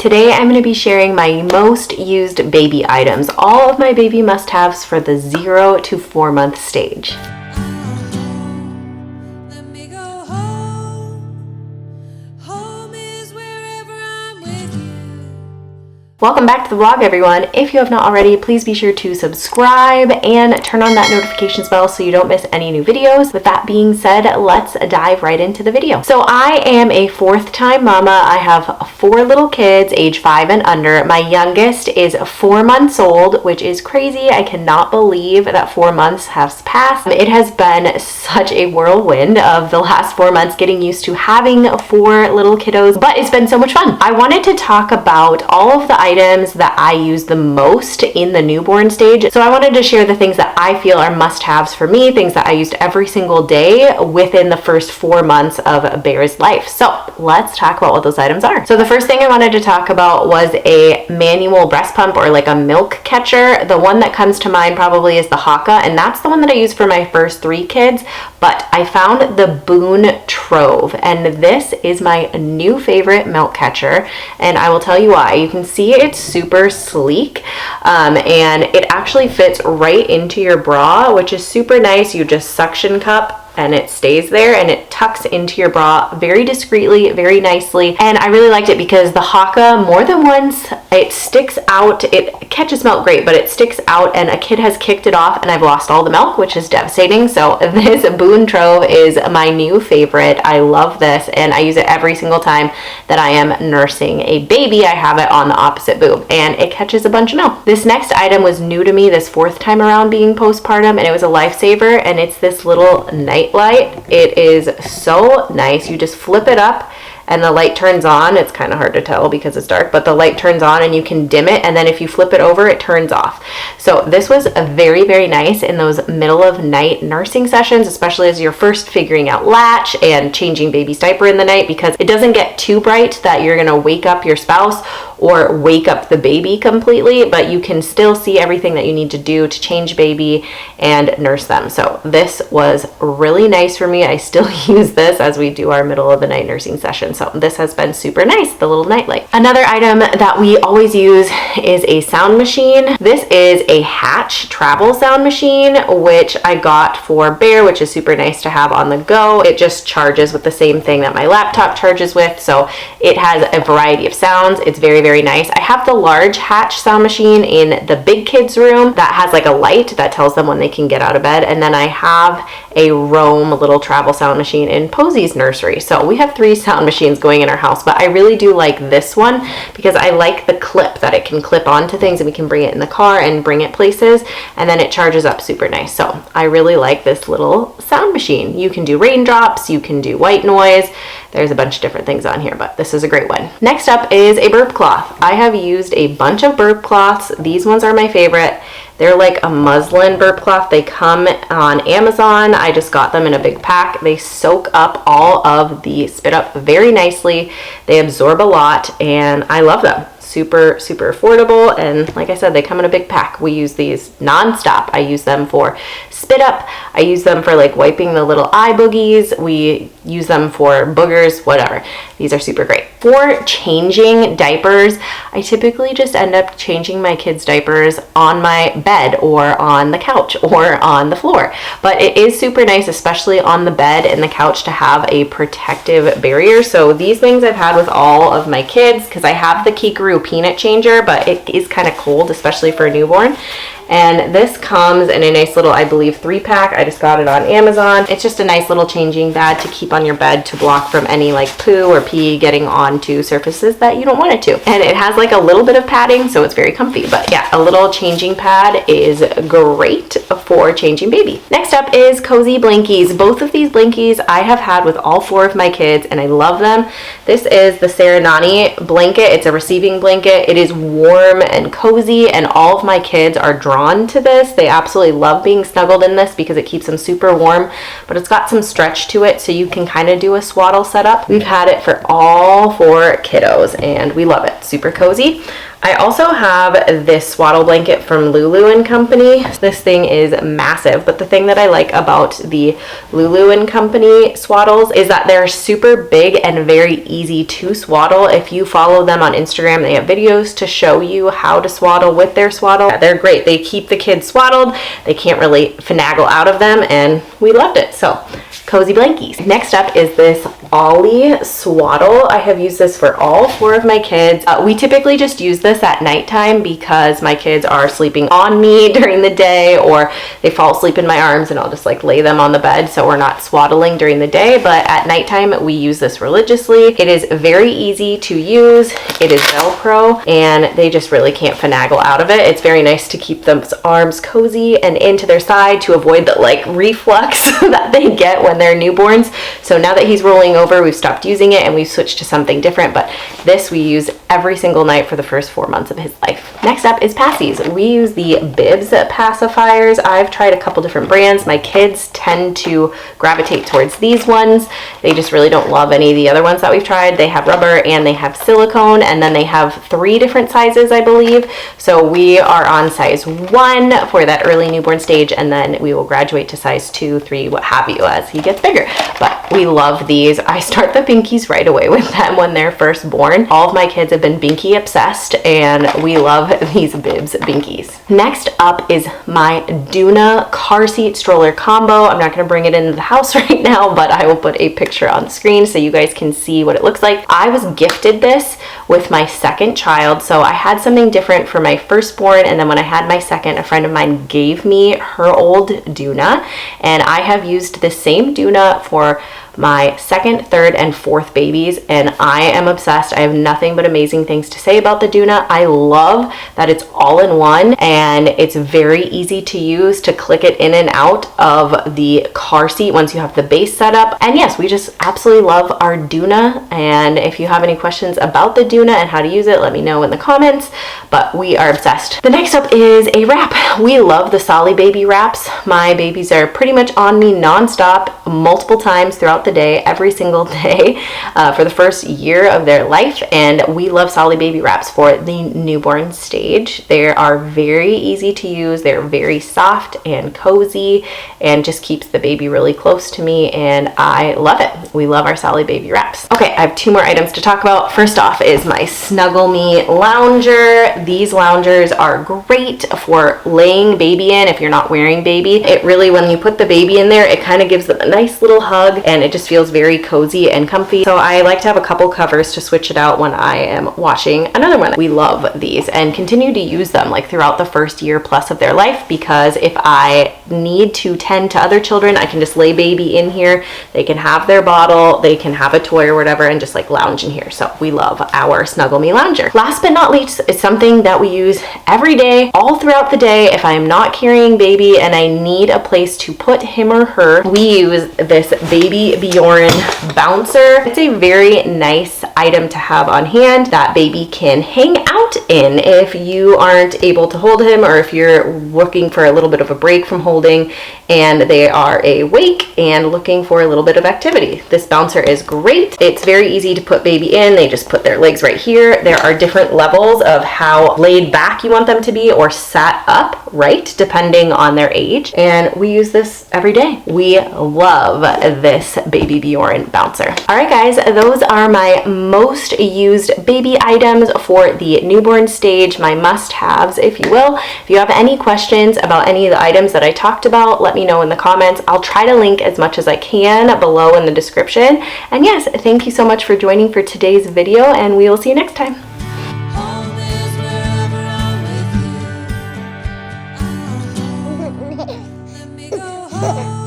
Today I'm going to be sharing my most used baby items, all of my baby must-haves for the 0 to 4 month stage. Welcome back to the vlog, everyone. If you have not already, please be sure to subscribe and turn on that notifications bell so you don't miss any new videos. With that being said, let's dive right into the video. So I am a 4th-time mama. I have 4 little kids, age 5 and under. My youngest is 4 months old, which is crazy. I cannot believe that 4 months has passed. It has been such a whirlwind of the last 4 months getting used to having 4 little kiddos, but it's been so much fun. I wanted to talk about all of the items that I use the most in the newborn stage. So I wanted to share the things that I feel are must-haves for me, things that I used every single day within the first 4 months of Bear's life. So let's talk about what those items are. So the first thing I wanted to talk about was a manual breast pump, or like a milk catcher. The one that comes to mind probably is the Haka, and that's the one that I used for my first 3 kids, but I found the Boone Trove, and this is my new favorite milk catcher, and I will tell you why. You can see it's super sleek, and it actually fits right into your bra, which is super nice. You just suction cup and it stays there and it tucks into your bra very discreetly, very nicely. And I really liked it because the Haka, more than once, it sticks out. It catches milk great, but it sticks out, and a kid has kicked it off and I've lost all the milk, which is devastating. So this Boone Trove is my new favorite. I love this, and I use it every single time that I am nursing a baby. I have it on the opposite boob and it catches a bunch of milk. This next item was new to me this 4th time around being postpartum, and it was a lifesaver, and it's this little night light. It is so nice. You just flip it up and the light turns on. It's kind of hard to tell because it's dark, but the light turns on and you can dim it, and then if you flip it over, it turns off. So this was a very, very nice in those middle of night nursing sessions, especially as you're first figuring out latch and changing baby's diaper in the night, because it doesn't get too bright that you're gonna wake up your spouse or wake up the baby completely, but you can still see everything that you need to do to change baby and nurse them. So this was really nice for me. I still use this as we do our middle of the night nursing session. So this has been super nice, the little nightlight. Another item that we always use is a sound machine. This is a Hatch travel sound machine, which I got for Bear, which is super nice to have on the go. It just charges with the same thing that my laptop charges with. So it has a variety of sounds. It's very, very nice. I have the large Hatch sound machine in the big kids room that has like a light that tells them when they can get out of bed. And then I have a Roam little travel sound machine in Posey's nursery. So we have 3 sound machines going in our house, but I really do like this one because I like the clip that it can clip onto things, and we can bring it in the car and bring it places, and then it charges up super nice. So I really like this little sound machine. You can do raindrops, you can do white noise. There's a bunch of different things on here, but this is a great one. Next up is a burp cloth. I have used a bunch of burp cloths. These ones are my favorite. They're like a muslin burp cloth. They come on Amazon. I just got them in a big pack. They soak up all of the spit up very nicely. They absorb a lot, and I love them. Super, super affordable, and like I said, they come in a big pack. We use these nonstop. I use them for spit up. I use them for like wiping the little eye boogies. We use them for boogers, whatever. These are super great. For changing diapers, I typically just end up changing my kids' diapers on my bed or on the couch or on the floor. But it is super nice, especially on the bed and the couch, to have a protective barrier. So these things I've had with all of my kids, because I have the Kikaru peanut changer, but it is kind of cold, especially for a newborn. And this comes in a nice little, I believe, 3-pack. I just got it on Amazon. It's just a nice little changing bag to keep on your bed to block from any like poo or pee getting onto surfaces that you don't want it to. And it has like a little bit of padding, so it's very comfy. But yeah, a little changing pad is great for changing baby. Next up is cozy blankies. Both of these blankies I have had with all 4 of my kids, and I love them. This is the Serenani blanket. It's a receiving blanket. It is warm and cozy, and all of my kids are drawn drawn to this. They absolutely love being snuggled in this because it keeps them super warm, but it's got some stretch to it, so you can kind of do a swaddle setup. We've had it for all 4 kiddos and we love it. Super cozy. I also have this swaddle blanket from Lulu & Company. This thing is massive, but the thing that I like about the Lulu & Company swaddles is that they're super big and very easy to swaddle. If you follow them on Instagram, they have videos to show you how to swaddle with their swaddle. They're great. They keep the kids swaddled. They can't really finagle out of them, and we loved it. So, cozy blankies. Next up is this Ollie swaddle. I have used this for all 4 of my kids. We typically just use this at nighttime because my kids are sleeping on me during the day, or they fall asleep in my arms and I'll just like lay them on the bed, so we're not swaddling during the day, but at nighttime we use this religiously. It is very easy to use. It is Velcro and they just really can't finagle out of it. It's very nice to keep those arms cozy and into their side to avoid the like reflux that they get when they're newborns. So now that he's rolling over, we've stopped using it and we've switched to something different, but this we use every single night for the first 4 months of his life. Next up is passies. We use the Bibs pacifiers. I've tried a couple different brands. My kids tend to gravitate towards these ones. They just really don't love any of the other ones that we've tried. They have rubber and they have silicone, and then they have 3 different sizes, I believe. So we are on size 1 for that early newborn stage, and then we will graduate to size 2, 3, what have you, as he gets bigger. But we love these. I start the binkies right away with them when they're first born. All of my kids have been binky obsessed, and we love these Bibs binkies. Next up is my Doona car seat stroller combo. I'm not going to bring it into the house right now, but I will put a picture on the screen so you guys can see what it looks like. I was gifted this with my second child, so I had something different for my firstborn, and then when I had my second, a friend of mine gave me her old Doona, and I have used the same Doona for my second, third, and fourth babies, and I am obsessed. I have nothing but amazing things to say about the Doona. I love that it's all in one and it's very easy to use to click it in and out of the car seat once you have the base set up. And yes, we just absolutely love our Doona, and if you have any questions about the Doona and how to use it, let me know in the comments, but we are obsessed. The next up is a wrap. We love the Solly Baby wraps. My babies are pretty much on me nonstop, multiple times throughout the day, every single day, for the first year of their life, and we love Solly Baby wraps for the newborn stage. They are very easy to use. They're very soft and cozy and just keeps the baby really close to me, and I love it. We love our Solly Baby wraps. Okay, I have 2 more items to talk about. First off is my Snuggle Me lounger. These loungers are great for laying baby in if you're not wearing baby. It really, when you put the baby in there, it kind of gives them a nice little hug, and it just feels very cozy and comfy. So I like to have a couple covers to switch it out when I am washing another one. We love these and continue to use them like throughout the first year plus of their life, because if I need to tend to other children, I can just lay baby in here. They can have their bottle, they can have a toy or whatever, and just like lounge in here. So we love our Snuggle Me lounger. Last but not least is something that we use every day, all throughout the day. If I am not carrying baby and I need a place to put him or her, we use this Baby Bjorn bouncer. It's a very nice item to have on hand that baby can hang out in if you aren't able to hold him, or if you're looking for a little bit of a break from holding and they are awake and looking for a little bit of activity. This bouncer is great. It's very easy to put baby in. They just put their legs right here. There are different levels of how laid back you want them to be or sat up, right, depending on their age, and we use this every day. We love this Baby Bjorn bouncer. All right guys, those are my most used baby items for the newborn stage, my must-haves, if you will. If you have any questions about any of the items that I talked about, let me know in the comments. I'll try to link as much as I can below in the description. And yes, thank you so much for joining for today's video, and we will see you next time. Let me go home.